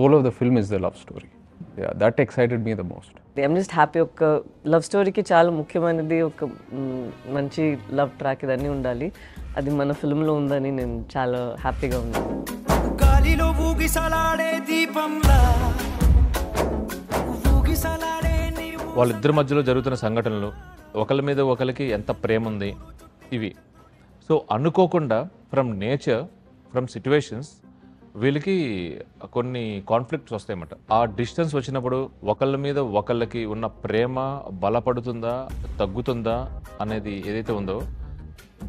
soul of the film is the love story. Yeah, that excited me the most. I'm just happy. ఒక love స్టోరీకి చాలా ముఖ్యమైనది ఒక మంచి లవ్ ట్రాక్ ఇదన్నీ ఉండాలి. అది మన ఫిల్మ్లో ఉందని నేను చాలా హ్యాపీగా ఉన్నాను. వాళ్ళిద్దరి మధ్యలో జరుగుతున్న సంఘటనలు, ఒకరి మీద ఒకరికి ఎంత ప్రేమ ఉంది, ఇవి సో అనుకోకుండా ఫ్రమ్ నేచర్, ఫ్రమ్ సిచ్యువేషన్స్ వీళ్ళకి కొన్ని కాన్ఫ్లిక్ట్స్ వస్తాయన్నమాట. ఆ డిస్టెన్స్ వచ్చినప్పుడు ఒకళ్ళ మీద ఒకళ్ళకి ఉన్న ప్రేమ బలపడుతుందా తగ్గుతుందా అనేది ఏదైతే ఉందో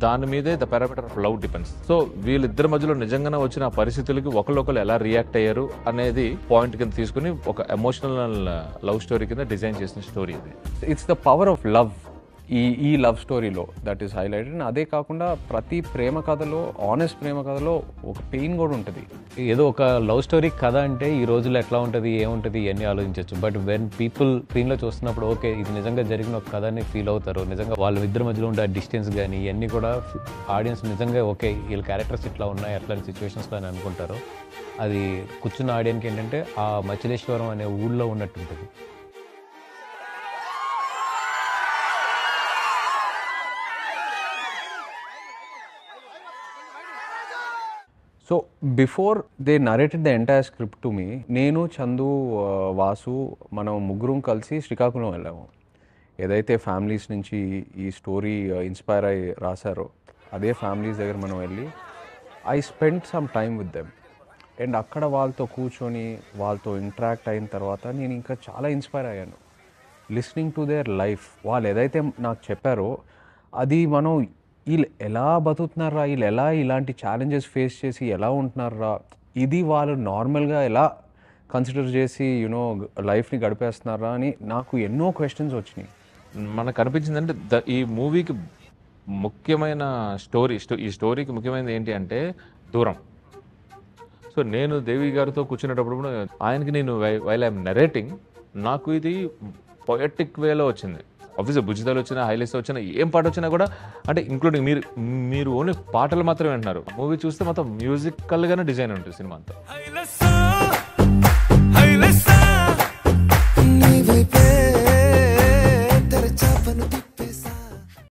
దాని మీదే the parameter of love depends. So వీళ్ళిద్దరి మధ్యలో నిజంగానే వచ్చిన పరిస్థితులకి ఒకళ్ళొకళ్ళు ఎలా రియాక్ట్ అయ్యారు అనేది పాయింట్ కింద తీసుకుని ఒక ఎమోషనల్ లవ్ స్టోరీ కింద డిజైన్ చేసిన స్టోరీ ఇది. It's the power of love ఈ లవ్ స్టోరీలో దట్ ఈస్ హైలైటెడ్. అదే కాకుండా ప్రతి ప్రేమ కథలో, ఆనెస్ట్ ప్రేమ కథలో ఒక పెయిన్ కూడా ఉంటుంది. ఏదో ఒక లవ్ స్టోరీ కథ అంటే ఈ రోజుల్లో ఎట్లా ఉంటుంది, ఏముంటుంది ఇవన్నీ ఆలోచించవచ్చు. బట్ వెన్ పీపుల్ స్క్రీన్లో చూస్తున్నప్పుడు ఓకే ఇది నిజంగా జరిగిన ఒక కథ అని ఫీల్ అవుతారు. నిజంగా వాళ్ళ ఇద్దరి మధ్యలో ఉండే డిస్టెన్స్ కానీ ఇవన్నీ కూడా ఆడియన్స్ నిజంగా ఓకే వీళ్ళ క్యారెక్టర్స్ ఇట్లా ఉన్నాయి అట్లాంటి సిచ్యువేషన్స్లో అని అనుకుంటారు. అది కూర్చున్న ఆడియన్కి ఏంటంటే ఆ మచిలేశ్వరం అనే ఊళ్ళో ఉన్నట్టు ఉంటుంది. So before they narrated the entire script to me, నేను చందు, వాసు మనం ముగ్గురం కలిసి శ్రీకాకుళం వెళ్ళాము. ఏదైతే ఫ్యామిలీస్ నుంచి ఈ స్టోరీ ఇన్స్పైర్ అయ్యి రాశారో అదే ఫ్యామిలీస్ దగ్గర మనం వెళ్ళి I spend some time with them. And అక్కడ వాళ్ళతో కూర్చొని వాళ్ళతో ఇంటరాక్ట్ అయిన తర్వాత నేను ఇంకా చాలా ఇన్స్పైర్ అయ్యాను. లిస్నింగ్ టు దేర్ లైఫ్, వాళ్ళు ఏదైతే నాకు చెప్పారో అది మనం వీళ్ళు ఎలా బతుకుతున్నారా, వీళ్ళు ఎలా ఇలాంటి ఛాలెంజెస్ ఫేస్ చేసి ఎలా ఉంటున్నారా, ఇది వాళ్ళు నార్మల్గా ఎలా కన్సిడర్ చేసి యూనో లైఫ్ని గడిపేస్తున్నారా అని నాకు ఎన్నో క్వశ్చన్స్ వచ్చినాయి. మనకు అనిపించిందంటే ఈ మూవీకి ముఖ్యమైన ఈ స్టోరీకి ముఖ్యమైనది ఏంటి అంటే దూరం. సో నేను దేవి గారితో కూర్చునేటప్పుడు ఆయనకి నేను వైల్ ఐఎమ్ నరేటింగ్ నాకు ఇది పొయటిక్ వేలో వచ్చింది. ఆబ్వియస్గా బుజ్జితాలు వచ్చినా, హైలైట్స్ వచ్చినా, ఏం పాట వచ్చినా కూడా అంటే ఇంక్లూడింగ్ మీరు ఓన్లీ పాటలు మాత్రమే వింటున్నారు. మూవీ చూస్తే మొత్తం మ్యూజికల్గానే డిజైన్ ఉంటుంది సినిమా అంతా.